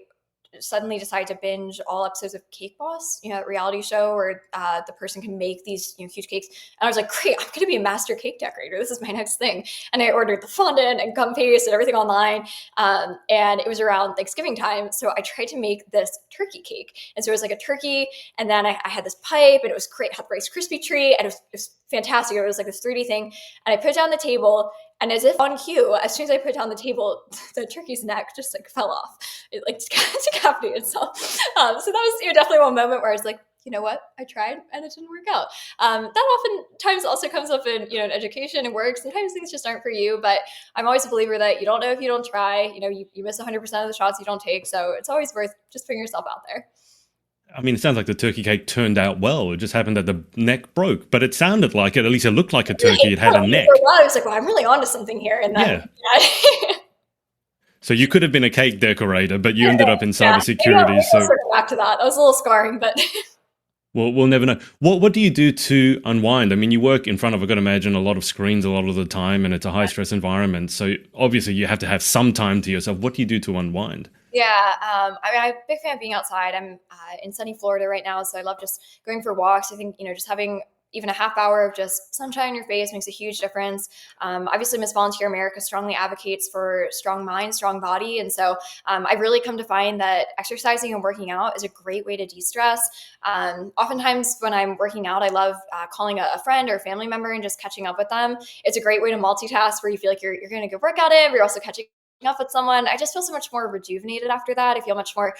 suddenly decided to binge all episodes of Cake Boss, that reality show where the person can make these huge cakes. And I was like, great, I'm going to be a master cake decorator. This is my next thing. And I ordered the fondant and gum paste and everything online. And it was around Thanksgiving time. So I tried to make this turkey cake. And so it was like a turkey. And then I had this pipe and it was great. It had the Rice Krispie tree. And it was fantastic. It was like this 3D thing. And I put it down the table. And as if on cue, as soon as I put it down the table, the turkey's neck just like fell off. It like decapitated itself. So that was definitely one moment where I was like, you know what, I tried and it didn't work out. That oftentimes also comes up in education and work. Sometimes things just aren't for you, but I'm always a believer that you don't know if you don't try. You miss 100% of the shots you don't take. So it's always worth just putting yourself out there. I mean, it sounds like the turkey cake turned out well. It just happened that the neck broke, but it sounded like it. At least it looked like a turkey. It had a neck. I was like, well, I'm really onto something here. And then, yeah. So you could have been a cake decorator, but you ended up in cybersecurity. So back to that. That was a little scarring, but well, we'll never know. What do you do to unwind? I mean, you work in front of, I've got to imagine, a lot of screens a lot of the time, and it's a high stress environment. So obviously you have to have some time to yourself. What do you do to unwind? Yeah, I'm a big fan of being outside. I'm in sunny Florida right now, so I love just going for walks. I think, just having even a half hour of just sunshine in your face makes a huge difference. Obviously, Miss Volunteer America strongly advocates for strong mind, strong body. And so I've really come to find that exercising and working out is a great way to de-stress. Oftentimes when I'm working out, I love calling a friend or a family member and just catching up with them. It's a great way to multitask where you feel like you're getting a good workout in, but you're also catching up with someone. I just feel so much more rejuvenated after that. I feel much more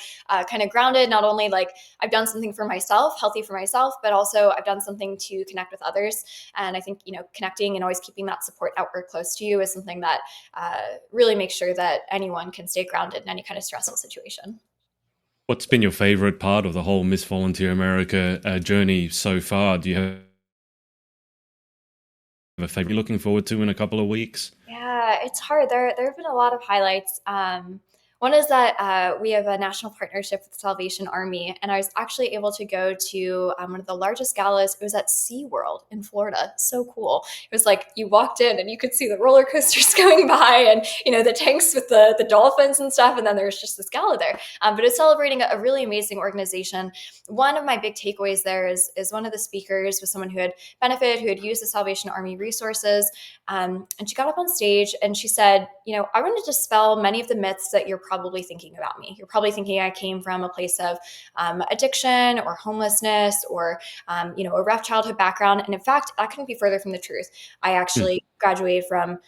kind of grounded. Not only like I've done something for myself, healthy for myself, but also I've done something to connect with others. And I think, connecting and always keeping that support network close to you is something that really makes sure that anyone can stay grounded in any kind of stressful situation. What's been your favorite part of the whole Miss Volunteer America journey so far? Do you have a favorite you're looking forward to in a couple of weeks? Yeah, it's hard. There have been a lot of highlights. One is that we have a national partnership with the Salvation Army, and I was actually able to go to one of the largest galas. It was at SeaWorld in Florida. So cool. It was like you walked in and you could see the roller coasters going by and, the tanks with the dolphins and stuff, and then there's just this gala there. But it's celebrating a really amazing organization. One of my big takeaways there is one of the speakers was someone who had benefited, who had used the Salvation Army resources, and she got up on stage and she said, I want to dispel many of the myths that you're probably thinking about me. You're probably thinking I came from a place of addiction or homelessness or, a rough childhood background. And in fact, that couldn't be further from the truth. I actually graduated from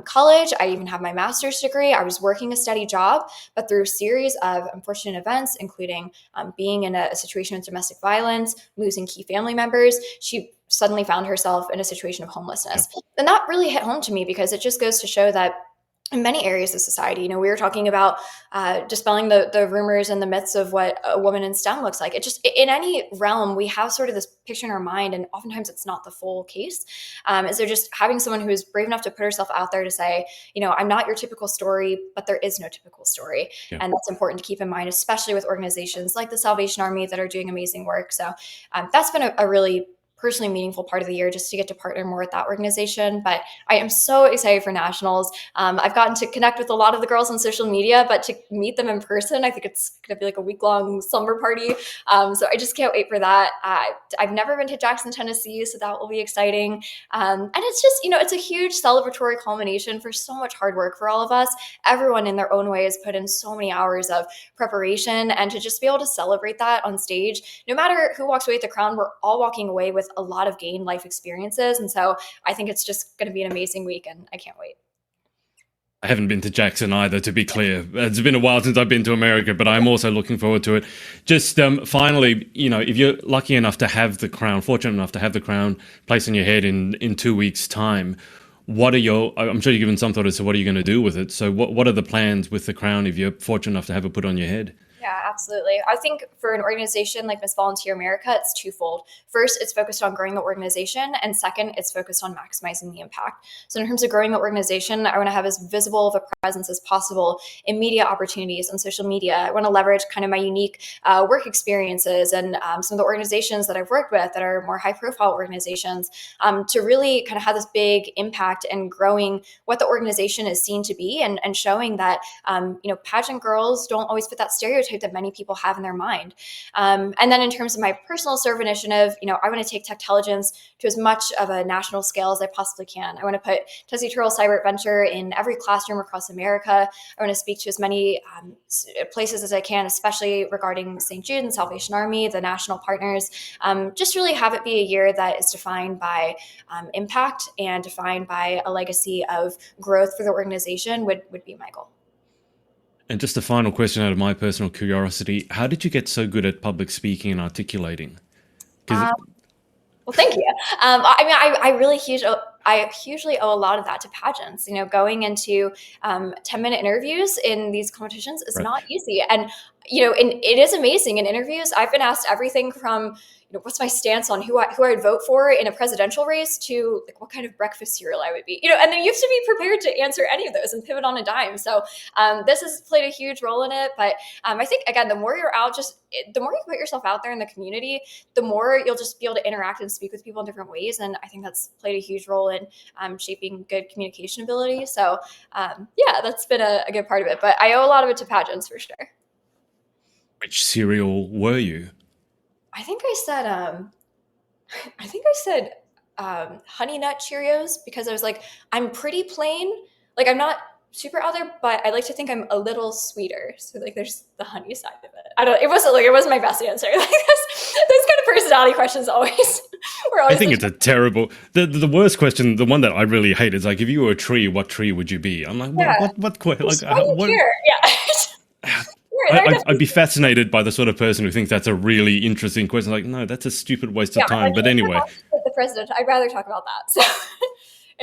college. I even have my master's degree. I was working a steady job, but through a series of unfortunate events, including being in a situation of domestic violence, losing key family members, she suddenly found herself in a situation of homelessness. And that really hit home to me because it just goes to show that in many areas of society, we were talking about dispelling the rumors and the myths of what a woman in STEM looks like. It just, in any realm, we have sort of this picture in our mind, and oftentimes it's not the full case. And so just having someone who is brave enough to put herself out there to say, I'm not your typical story, but there is no typical story. Yeah. And that's important to keep in mind, especially with organizations like the Salvation Army that are doing amazing work. So that's been a really personally meaningful part of the year just to get to partner more with that organization. But I am so excited for nationals. I've gotten to connect with a lot of the girls on social media, but to meet them in person, I think it's going to be like a week-long slumber party. So I just can't wait for that. I've never been to Jackson, Tennessee, so that will be exciting. And it's just, it's a huge celebratory culmination for so much hard work for all of us. Everyone in their own way has put in so many hours of preparation, and to just be able to celebrate that on stage, no matter who walks away with the crown, we're all walking away with a lot of gained life experiences. And so I think it's just going to be an amazing week, and I can't wait. I haven't been to Jackson either, to be clear. It's been a while since I've been to America, but I'm also looking forward to it. Just finally, if you're lucky enough to have the crown, fortunate enough to have the crown placed on your head in 2 weeks' time, I'm sure you've given some thought as to what are you going to do with it. So what are the plans with the crown if you're fortunate enough to have it put on your head? Yeah, absolutely. I think for an organization like Miss Volunteer America, it's twofold. First, it's focused on growing the organization. And second, it's focused on maximizing the impact. So in terms of growing the organization, I want to have as visible of a presence as possible in media opportunities on social media. I want to leverage kind of my unique work experiences and some of the organizations that I've worked with that are more high profile organizations to really kind of have this big impact and growing what the organization is seen to be and showing that, pageant girls don't always fit that stereotype that many people have in their mind. And then in terms of my personal serve initiative, I want to take Techtelligence to as much of a national scale as I possibly can. I want to put Tessie Cyber Adventure in every classroom across America. I want to speak to as many places as I can, especially regarding St. Jude and Salvation Army, the national partners. Just really have it be a year that is defined by impact and defined by a legacy of growth for the organization would be my goal. And just a final question out of my personal curiosity, how did you get so good at public speaking and articulating? Well, thank you. I hugely owe a lot of that to pageants. Going into 10-minute interviews in these competitions is not easy. And, it is amazing. In interviews, I've been asked everything from, what's my stance on who I'd vote for in a presidential race to like what kind of breakfast cereal I would be, and then you have to be prepared to answer any of those and pivot on a dime. So this has played a huge role in it. But I think, again, the more you're out, the more you put yourself out there in the community, the more you'll just be able to interact and speak with people in different ways. And I think that's played a huge role in shaping good communication ability. So that's been a good part of it. But I owe a lot of it to pageants for sure. Which cereal were you? I think I said Honey Nut Cheerios because I was like, I'm pretty plain. Like, I'm not super out there, but I like to think I'm a little sweeter. So like, there's the honey side of it. It wasn't my best answer. Like those kind of personality questions always. I think it's a terrible. The worst question, the one that I really hate, is like, if you were a tree, what tree would you be? I'm like, what? Yeah. I'd be fascinated by the sort of person who thinks that's a really interesting question. Like, no, that's a stupid waste of time. But anyway, the president, I'd rather talk about that. So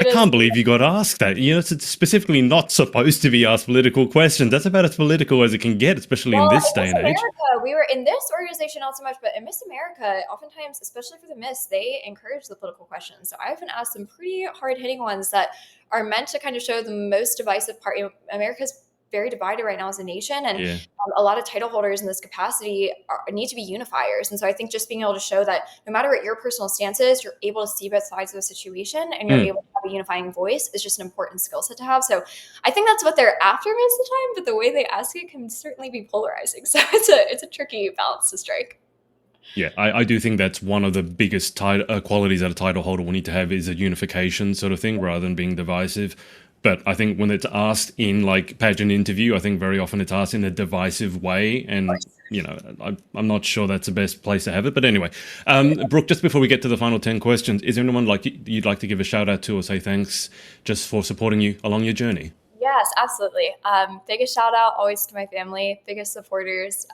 I can't believe you got asked that. It's specifically not supposed to be asked political questions. That's about as political as it can get, especially in this day and age. We were in this organization, not so much, but in Miss America, oftentimes, especially for the Miss, they encourage the political questions. So I've been asked some pretty hard-hitting ones that are meant to kind of show the most divisive part. America's very divided right now as a nation, and Yeah. a lot of title holders in this capacity need to be unifiers. And so I think just being able to show that no matter what your personal stance is, you're able to see both sides of the situation and you're Mm. able to have a unifying voice is just an important skill set to have. So I think that's what they're after most of the time, but the way they ask it can certainly be polarizing. So it's a tricky balance to strike. Yeah, I do think that's one of the biggest qualities that a title holder will need to have is a unification sort of thing rather than being divisive. But I think when it's asked in like pageant interview, I think very often it's asked in a divisive way. And, I'm not sure that's the best place to have it. But anyway, Brooke, just before we get to the final 10 questions, is there anyone you'd like to give a shout out to or say thanks just for supporting you along your journey? Yes, absolutely. Biggest shout out always to my family, biggest supporters.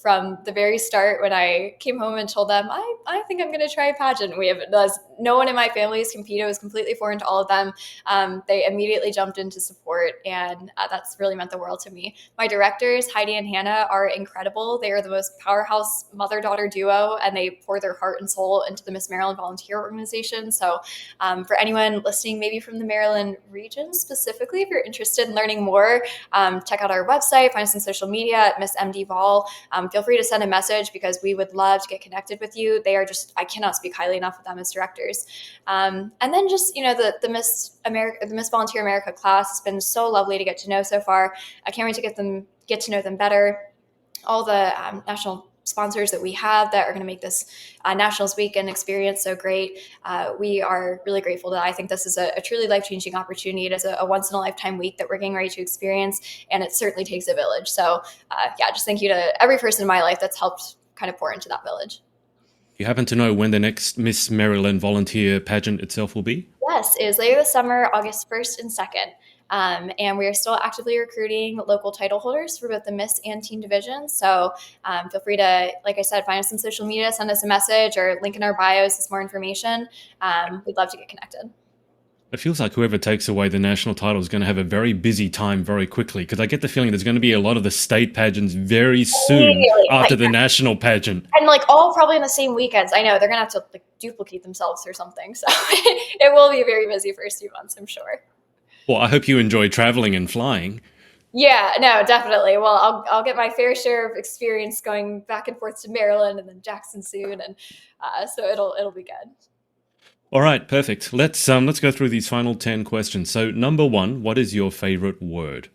From the very start when I came home and told them, I think I'm going to try pageant. No one in my family has competed. It was completely foreign to all of them. They immediately jumped into support, and that's really meant the world to me. My directors, Heidi and Hannah, are incredible. They are the most powerhouse mother-daughter duo, and they pour their heart and soul into the Miss Maryland Volunteer Organization. So for anyone listening, maybe from the Maryland region specifically, if you're interested in learning more, check out our website, find us on social media at Miss MD Vol. Feel free to send a message because we would love to get connected with you. They are I cannot speak highly enough of them as directors. And then just, the Miss Volunteer America class has been so lovely to get to know so far. I can't wait to get to know them better. All the national sponsors that we have that are going to make this Nationals Weekend experience so great. We are really grateful that I think this is a truly life-changing opportunity. It is a once-in-a-lifetime week that we're getting ready to experience, and it certainly takes a village. So just thank you to every person in my life that's helped kind of pour into that village. You happen to know when the next Miss Maryland volunteer pageant itself will be? Yes, it is later this summer, August 1st and 2nd. And we are still actively recruiting local title holders for both the Miss and Teen divisions. So feel free to, like I said, find us on social media, send us a message, or link in our bios with more information. We'd love to get connected. It feels like whoever takes away the national title is going to have a very busy time very quickly, because I get the feeling there's going to be a lot of the state pageants very soon after the national pageant. And all probably in the same weekends. I know they're going to have to duplicate themselves or something. So it will be a very busy first few months, I'm sure. Well, I hope you enjoy traveling and flying. Yeah, no, definitely. Well, I'll get my fair share of experience going back and forth to Maryland and then Jackson soon, and so it'll be good. All right, perfect. Let's go through these final 10 questions. So, number 1, what is your favorite word?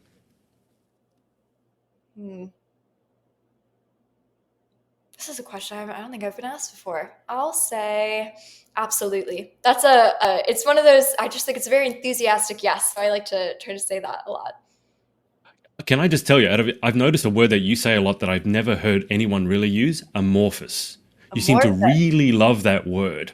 This is a question I don't think I've been asked before. I'll say absolutely. That's it's one of those, I just think it's a very enthusiastic yes. So I like to try to say that a lot. Can I just tell you, I've noticed a word that you say a lot that I've never heard anyone really use, amorphous. You seem to really love that word.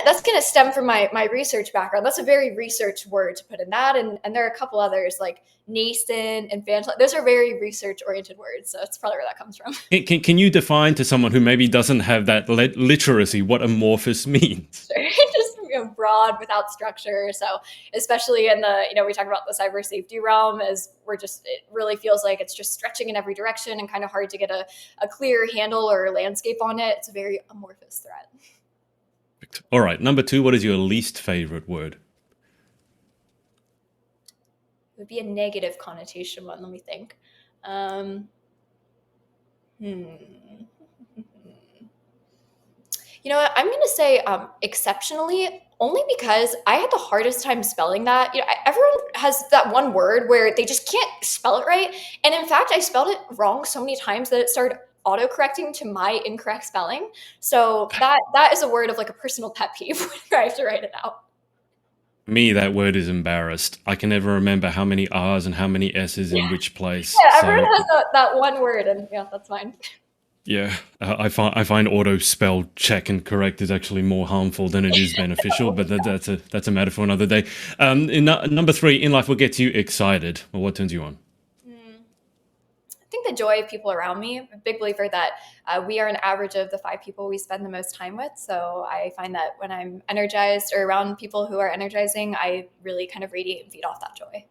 That's gonna stem from my research background. That's a very research word to put in that, and there are a couple others like nascent and infantile. Those are very research oriented words, so that's probably where that comes from. Can you define to someone who maybe doesn't have that literacy what amorphous means? Sure. Just broad without structure. So especially in the we talk about the cyber safety realm, as it really feels like it's just stretching in every direction and kind of hard to get a clear handle or landscape on it. It's a very amorphous threat. All right, number 2, what is your least favorite word? It would be a negative connotation one. Let me think. You know what? I'm going to say exceptionally, only because I had the hardest time spelling that. Everyone has that one word where they just can't spell it right. And in fact, I spelled it wrong so many times that it started auto-correcting to my incorrect spelling. So that is a word of a personal pet peeve where I have to write it out. Me, that word is embarrassed. I can never remember how many R's and how many S's in which place. Yeah, everyone has that one word, and that's fine. Yeah, I find auto spell check and correct is actually more harmful than it is beneficial, but that's a matter for another day. Number 3, in life, what gets you excited? Well, what turns you on? I think the joy of people around me. I'm a big believer that we are an average of the 5 people we spend the most time with. So I find that when I'm energized or around people who are energizing, I really kind of radiate and feed off that joy.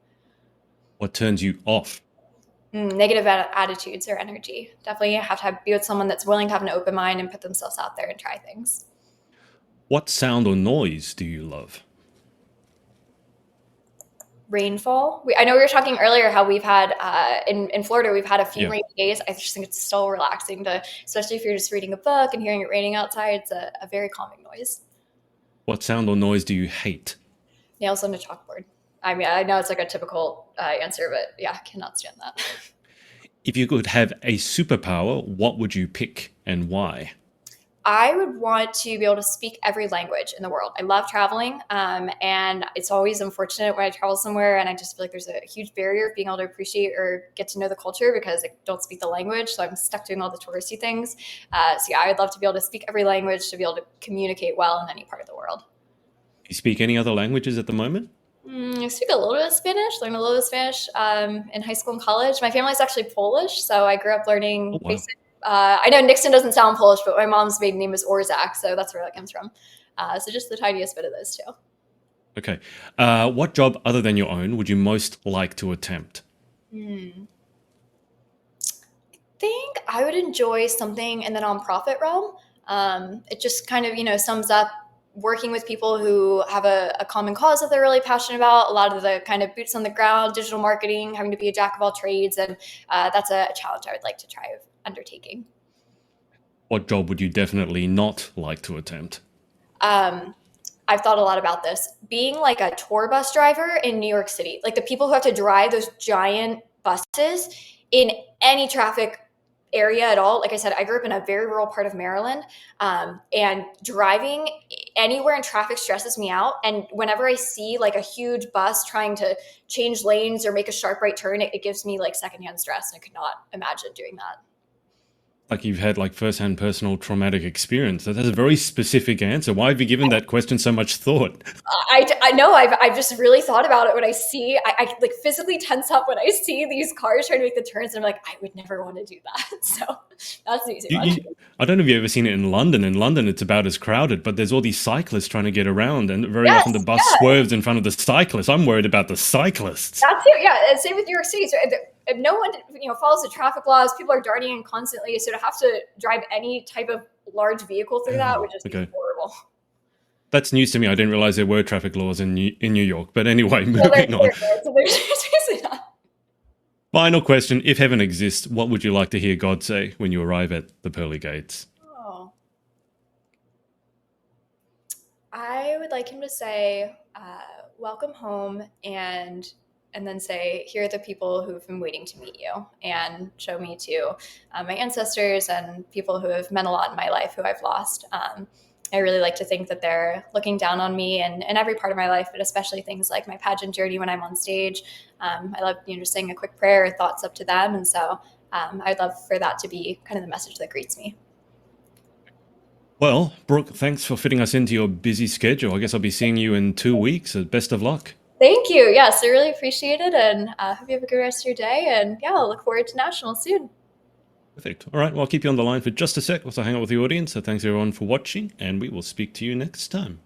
What turns you off? Negative attitudes or energy. Definitely have to be with someone that's willing to have an open mind and put themselves out there and try things. What sound or noise do you love? Rainfall. I know we were talking earlier how we've had in Florida, we've had a few Yeah. rainy days. I just think it's so relaxing to, especially if you're just reading a book and hearing it raining outside. It's a very calming noise. What sound or noise do you hate? Nails on a chalkboard. I mean, I know it's like a typical answer, but yeah, I cannot stand that. If you could have a superpower, what would you pick and why? I would want to be able to speak every language in the world. I love traveling, and it's always unfortunate when I travel somewhere and I just feel like there's a huge barrier of being able to appreciate or get to know the culture because I don't speak the language, so I'm stuck doing all the touristy things. So yeah, I'd love to be able to speak every language, to be able to communicate well in any part of the world. Do you speak any other languages at the moment? I speak a little bit of Spanish, learned a little bit of Spanish in high school and college. My family's actually Polish, so I grew up Oh, learning wow. basic. I know Nixon doesn't sound Polish, but my mom's maiden name is Orzak, so that's where that comes from. So just the tiniest bit of those two. Okay. What job other than your own would you most like to attempt? I think I would enjoy something in the nonprofit realm. It just kind of, sums up working with people who have a common cause that they're really passionate about, a lot of the kind of boots on the ground, digital marketing, having to be a jack of all trades. And that's a challenge I would like to try undertaking. What job would you definitely not like to attempt? I've thought a lot about this. Being like a tour bus driver in New York City, like the people who have to drive those giant buses in any traffic area at all. Like I said, I grew up in a very rural part of Maryland, and driving anywhere in traffic stresses me out. And whenever I see like a huge bus trying to change lanes or make a sharp right turn, it gives me like secondhand stress, and I could not imagine doing that. Like you've had like first-hand personal traumatic experience. That's a very specific answer. Why have you given that question so much thought? I know I've just really thought about it when I see, I like physically tense up when I see these cars trying to make the turns. And I'm like, I would never want to do that. So that's an easy one. I don't know if you've ever seen it in London. In London, it's about as crowded, but there's all these cyclists trying to get around, and very Yes, often the bus yeah, swerves in front of the cyclists. I'm worried about the cyclists. that's it. Yeah, and same with New York City. So if no one follows the traffic laws, people are darting in constantly. So to have to drive any type of large vehicle through that would just be Okay. horrible. That's news to me. I didn't realize there were traffic laws in New York. But anyway, So moving on. there's seriously not. Final question. If heaven exists, what would you like to hear God say when you arrive at the pearly gates? Oh. I would like him to say, welcome home, and then say, here are the people who've been waiting to meet you, and show me to my ancestors and people who have meant a lot in my life who I've lost. I really like to think that they're looking down on me and every part of my life, but especially things like my pageant journey when I'm on stage. I love just saying a quick prayer or thoughts up to them. And so I'd love for that to be kind of the message that greets me. Well, Brooke, thanks for fitting us into your busy schedule. I guess I'll be seeing you in 2 weeks. So best of luck. Thank you. Yes, I really appreciate it. And hope you have a good rest of your day. And yeah, I'll look forward to Nationals soon. Perfect. All right. Well, I'll keep you on the line for just a sec whilst I hang out with the audience. So thanks everyone for watching, and we will speak to you next time.